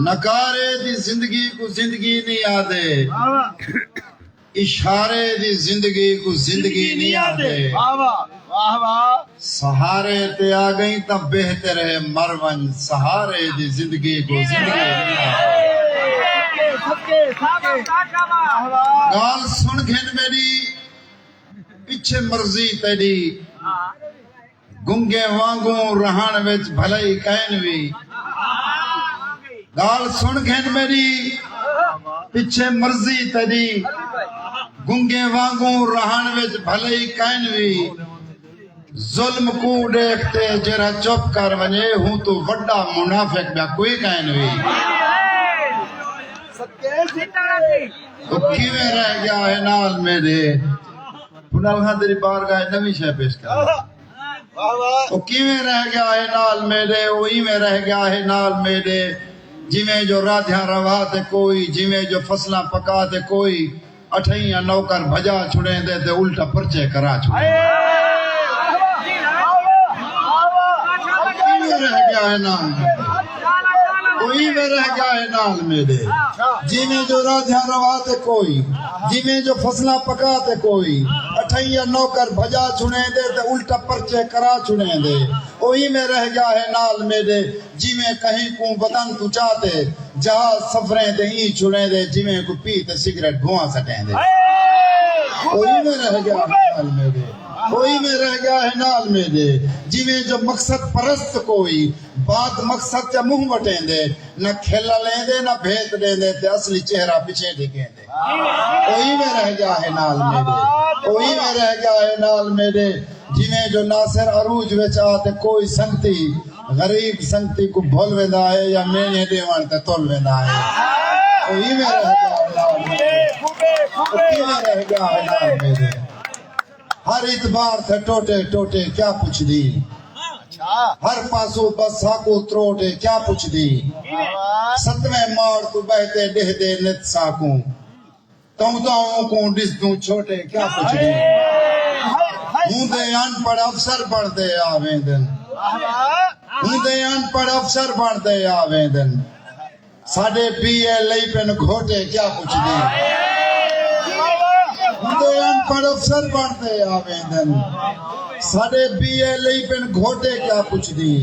نکارے دی زندگی کو زندگی نہیں آدے، اشارے دی زندگی کو زندگی نہیں آدے، سہارے تے آ گئی تب بہتر ہے مرون، سہارے دی زندگی کو زندگی نہیں آدے۔ گال سن گھن میری پیچھے مرضی تیری، گنگے وانگوں رہن وچ بھلائی کہن وی۔ گال سن گھن میری پیچھے مرضی تیری، گنگے وانگوں رہن وچ بھلائی کہن وی۔ ظلم کو دیکھتے جرا چپ کر ونجے، ہوں تو وڈا منافق بیا کوئی کہن وی۔ تو کیویں رہ گیا ہے نال میرے، پنال خان تیری بارگاہ نویں شے پیش کر۔ تو کیویں رہ گیا ہے نال میرے، وہی میں رہ گیا ہے نال میرے، جویں جو رادھیاں روا تے کوئی، جویں جو فصلاں پکا تے کوئی، اٹھائیاں نوکر بھجا چھڑیں دے تے الٹا پرچے کرا چھڑیں دے۔ کیویں رہ گیا ہے نال میرے، وہی میں رہ گیا ہے نال میرے، جویں جو رادھیاں روا تے کوئی، جویں جو فصلاں پکا تے کوئی، اٹھائیاں نوکر بھجا چھڑیں دے تے الٹا پرچے کرا چھڑیں دے۔ وہی میں رہ گیا ہے نال میرے، جویں کہیں کو بدن تو چاہتے، جہاز سفریں تے ہی چھڑیں دے، جویں کو پیتے سگریٹ دھواں سٹیں دے۔ وہی میں رہ گیا ہے نال میرے، وہی میں رہ گیا ہے نال میرے، جویں جو مقصد پرست کوئی، بات مقصد تے منہ وٹیں دے، نہ کھیلا لیں دے نہ بھیت دیں دے تے اصلی چہرہ پیچھے ڈھکیں دے۔ وہی میں رہ گیا ہے نال میرے، وہی میں رہ گیا ہے نال میرے، جویں جو ناصر عروج وچ آتے کوئی سنگتی، غریب سنگتی کو بھول ویندا ہے یا مینے دیوان تے تول ویندا ہے۔ وہی میں رہ گیا ہے نال میرے، وہی میں رہ گیا ہے نال میرے، ہر اعتبار تھے ٹوٹے ٹوٹے کیا پوچھ دی، ہر پاسو بس ساکو تروٹے کیا پوچھ دی، ستویں مار تو بہتے ڈہ دے نت ساکوں، تم داؤں کو ڈس دوں چھوٹے کیا پوچھ دی۔ ہوں دے ان پڑھ افسر بڑھ دے آویں دن، ہوں دے ان پڑھ افسر بڑھ دے آویں دن، ساڑے پی اے لئی پن گھوٹے کیا پوچھ دی۔ ہوں دے ان پڑھ افسر بڑھ دے آویں دن، ساڑے پی اے لئی پن گھوٹے کیا پوچھ دی۔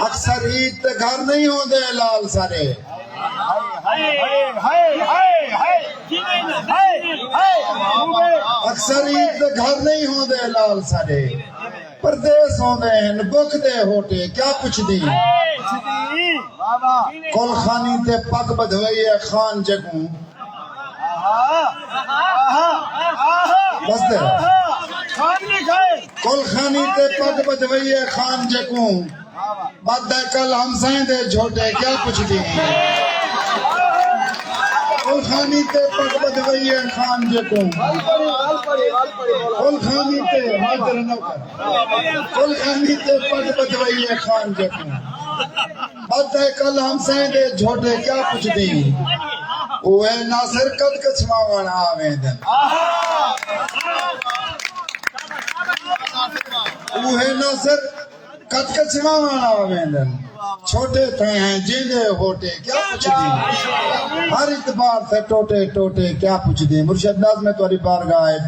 اکثر عید تے گھر نہیں ہوں دے لال سارے، اکثر عید تے گھر نہیں ہوں دے لال سارے، پردیس ہوں دے ہیں بک دے ہوٹے کیا پوچھ دی۔ کل خانی تے پگ بدھوئی خان جگوں، بس دے کل خانی تے پگ بدھوئی خان جگوں، بد کل ہم سائیں دے جھوٹے کیا پوچھ دی۔ کل خانی تے پگ بدھوئی خان جگوں، کل خانی تے حاضر نوکر، کل خانی تے پگ بدھوئی خان جگوں، بد کل ہم سائیں دے جھوٹے کیا پوچھ دی۔ اوے ناصر قد کچھواوان آویں دن، اوے ناصر قد کچھواوان آویں دن، چھوٹے تھے ہیں جیندے ہوٹے کیا پوچھ دی۔ ہر اعتبار سے ٹوٹے ٹوٹے کیا پوچھ دی۔ مرشد ناز میں توری بارگاہ ہے،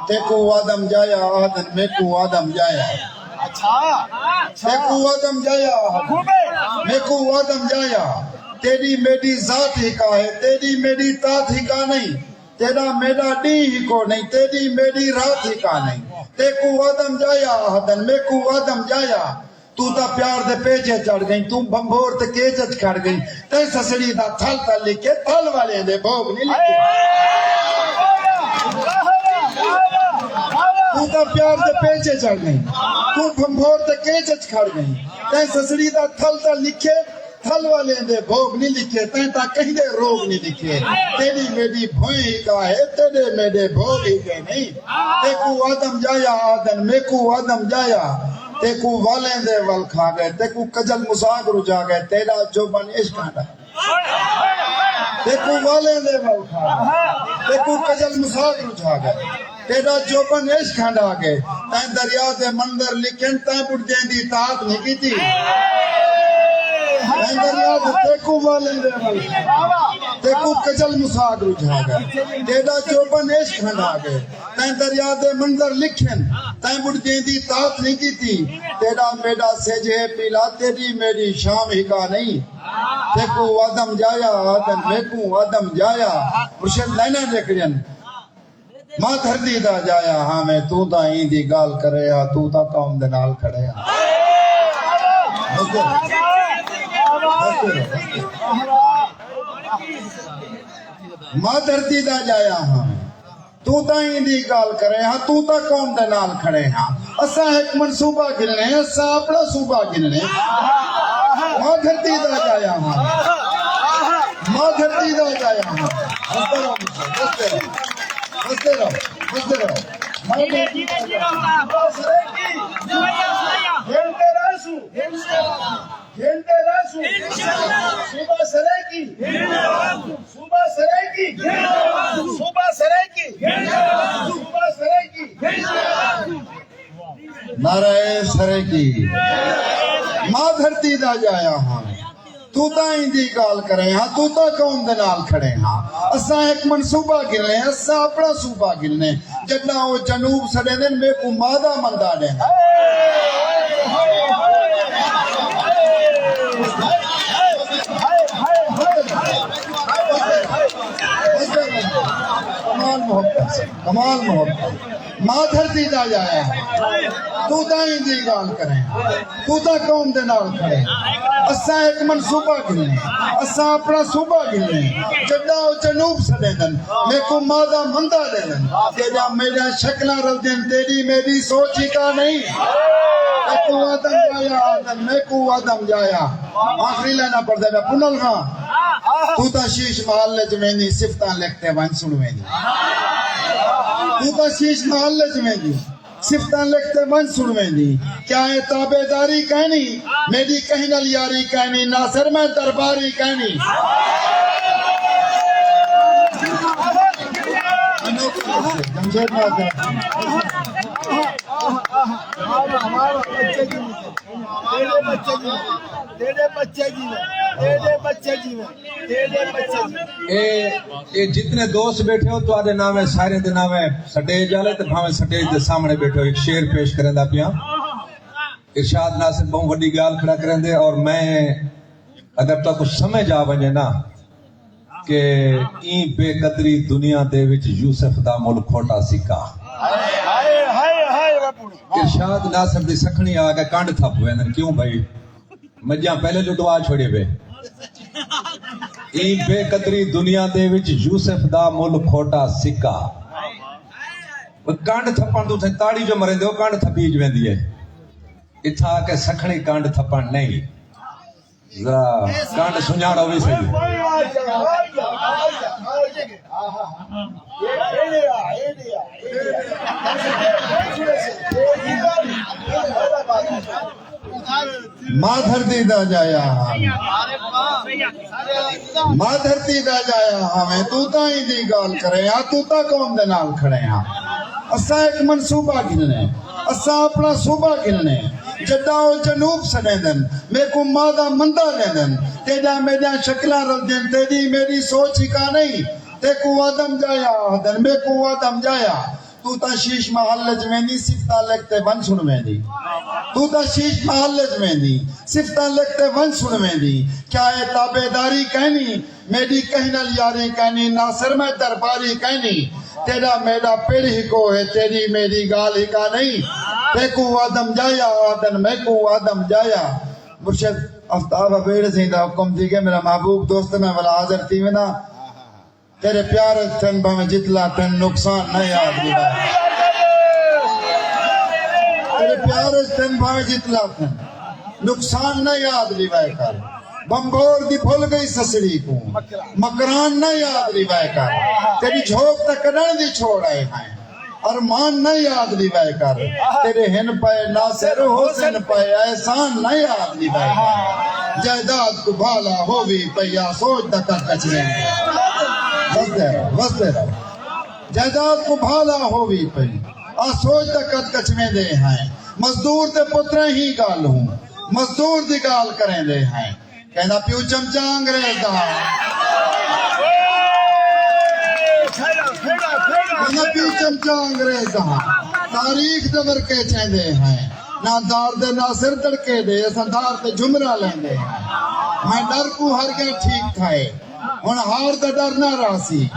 تیکو آدم جایا آدن میکو آدم جایا، تیکو آدم جایا میکو آدم جایا، تیری میری ذات ہی کا ہے، تیری میری تات ہی کا نہیں، تیرا میرا ڈی ہی کو نہیں، تیری میری رات ہی کا نہیں۔ تیکو آدم جایا آدن میکو آدم جایا، تو تا پیار دے پیچھے چڑھ گئی، تو بمبور تے کیچت کھڑ گئی، تے سسڑی دا تھل تا لکھے تھل والے دے بھوگ نہیں لکھے۔ تو تا پیار دے پیچھے چڑھ گئی، تو بمبور تے کیچت کھڑ گئی، تے سسڑی دا تھل تا لکھے تھل والے دے بھوگ نہیں لکھے، تے تا کہیں دے روگ نہیں لکھے۔ تیری میری بھوئیں ہی کا ہے، تیرے میرے بھوگ ہی کے نہیں۔ تیکو آدم جایا آدن میکو آدم جایا، تیکو والیں دے ول کھا گئے، تیکو کجل مساگ رجا گئے، تیرا جو بن عشق آنڈا، تیکو والیں دے ول کھا گئے، تیکو کجل مساگ رجا گئے، تیرا جو بن عشق آنڈا گئے، تین دریا دے مندر لکھن تین بڑھ جائیں دی تاعت نہیں کی تھی۔ دریا تیکو والے دے ول تیکو کجل مساگ رجھا گئے تیڑا چوبن عشق ہنڈا گئے تین دریا دے منظر لکھن تین بڑھ دیندی طاقت نہیں کی تھی تیڑا میڈا سیجے پیلا تیری میری شام ہی کا نہیں تیکو آدم جایا آدم میکو آدم جایا مرشد لینا لکھن ماں دھردی دا جایا ہاں میں تو تا ہی دی گال کرے ہاں تو تا قوم دے نال کھڑے ہاں ماں دھردی دا جایا ہاں تو تا ہی دی گال کرے ہاں تو تا قوم دے نال کھڑے ہاں اسا ایک منصوبہ گننے اسا اپنا صوبہ گننے ماں دھردی دا جایا ہاں ماں دھردی دا جایا ہاں ہستے رہو ہستے رہو صوبہ سرائکی نعرہ سرائکی ماں دھرتی دا جایا ہاں تو تا ہی دی گال کرے ہاں تو تا قوم دے نال کھڑے ہاں اساں ایک منصوبہ گرنے اساں اپنا صوبہ گرنے جڈا وہ جنوب سڑے دن میں کو مادہ مندہ دیں کمال محبت ماں دھرتی دا جایا تو تا ہی دی گال کریں تو تا قوم دے نال کھڑے اساں ایک منصوبہ گرنے اساں اپنا صوبہ گرنے جڈا وہ جنوب سڑے دن میں کو مادہ مندہ دے دن تیرا میرا شکلہ رل دن تیری میری سوچ ہی کا نہیں میں کو آدم جایا آدم میں کو آدم جایا آخری لینا پڑ دے میں پنل ہاں تو تا شیش محلے جمینی صفتان لکھتے وان سنویں دی تو تا شیش محلے جمینی صفتان لکھتے وان سنویں دی کیا ہے تابع داری کہنی میری کہنل یاری کہنی ناصر میں درباری کہنی جمشید اے جتنے دوست بیٹھے ہو تو آدھے نام ہے سارے دے نام ہے سٹیج آلے تو بھاویں سٹیج دے سامنے بیٹھے ہو ایک شعر پیش کریں دا پیا ارشاد ناصر بہت وڈی گال کھڑا کریں دے اور میں اگر تو کچھ سمجھ آ ونجے نا کہ این بے قدری دنیا دے وچ یوسف دا مل کھوٹا سکا ارشاد ناصر دی سکھنی آگے کانڈ تھپ ہوئے کیوں بھائی مجھاں پہلے لٹوا چھوڑے بے این بے قدری دنیا دے وچ یوسف دا مل کھوٹا سکا کانڈ تھپن تو تاڑی جو مرے دے وہ کانڈ تھپی جو ویندی ہے اتھا کہ سکھنی کانڈ تھپن نہیں ذرا کانڈ سنجھاڑا ہوئی صحیح ماں دھرتی دا جایا ماں دھرتی دا جایا ہمیں تو تا ہی دی گال کرے ہاں تو تا قوم دے نال کھڑے ہاں اساں ایک منصوبہ گننے اساں اپنا صوبہ گننے جڈا وہ جنوب سڑے دن میں کو مادہ مندہ دے دن تیجا میجا شکلہ رل دن تیری میری سوچ ہی کا نہیں تے کو آدم جایا دن میں کو آدم جایا تو تا شیش محل جمینی صفتہ لکھتے ون سنویں دی تو تا شیش محل جمینی صفتہ لکھتے ون سنویں دی کیا ہے تابع داری کہنی میری کہنل یاری کہنی ناصر میں درباری کہنی تیرا میرا پیڑ ہی کو ہے تیری میری گال ہی کا نہیں تے کو آدم جایا آدم میں کو آدم جایا مرشد افتاب بیڑ زیدہ حکم دیگے میرا محبوب دوست میں والا حاضر تھی میں نا تیرے پیار تن بھامے جتلا تن نقصان نہ یاد دیگا تیرے پیار تن بھامے جتلا تن نقصان نہ یاد لیوائے کر بمبور دی بھول گئی سسڑی کو مکران نہ یاد لیوائے کر تیری جھوک تک کڑن دی چھوڑ آئے ہیں ارمان نہ یاد لیوائے کر تیرے ہن پائے ناصر حسن پائے احسان نہ یاد لیوائے کر جائیداد کو بھالا ہووی پیا سوچ دکا کچرے وستے رہو جائیداد کو بھالا ہووی پیا سوچ دکا کچرے دے ہیں مزدور تے پترے ہی گال ہوں مزدور دی گال کریں دے ہیں ਕਹਿੰਦਾ ਪਿਓ ਚਮਚਾ ਅੰਗਰੇਜ਼ ਦਾ ਕਹਿੰਦਾ ਪਿਓ ਚਮਚਾ ਅੰਗਰੇਜ਼ ਦਾ ਤਾਰੀਖ ਦੇ ਵਰਕੇ ਚਾਹੁੰਦੇ ਹੈ ਨਾ ਦਾਰ ਦੇ ਨਾ ਸਿਰ ਤੜਕੇ ਦੇ ਅਸਾਂ ਦਾਰ ਤੇ ਝੁਮਰਾ ਲੈਂਦੇ ਮੈਂ ਡਰ ਕੋ ਹਰ ਕੇ ਠੀਕ ਥਾਏ ਹੁਣ ਹਾਰ ਦਾ ਡਰ ਨਾ ਰਾਸੀ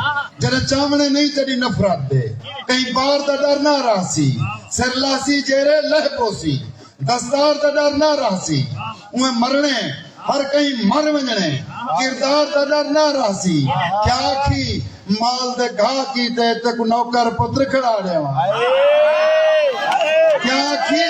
ਜਦ ਚਾਵਣੇ ਨਹੀਂ ਤੇਰੀ ਨਫ਼ਰਤ ਦੇ ਕਈ ਬਾਰ ਦਾ ਡਰ ਨਾ ਰਾਸੀ ਸਿਰ ਲਾਸੀ ਜੇਰੇ ਲਹ ਪੋਸੀ ਦਸਤਾਰ ਦਾ ਡਰ ਨਾ ਰਾਸੀ ਉਹ ਮਰਨੇ ਹਰ ਕਈ ਮਰ ਵੰਜਣੇ ਕਿਰਦਾਰ ਦਾ ਡਰ ਨਾ ਰਾਸੀ ਕਿਆ ਆਖੀ ਮਾਲ ਦੇ ਘਾਹ ਕੀਤੇ ਤੇ ਕੋ ਨੌਕਰ ਪੁੱਤਰ ਖੜਾ ਲਿਆ ਕਿਆ ਆਖੀ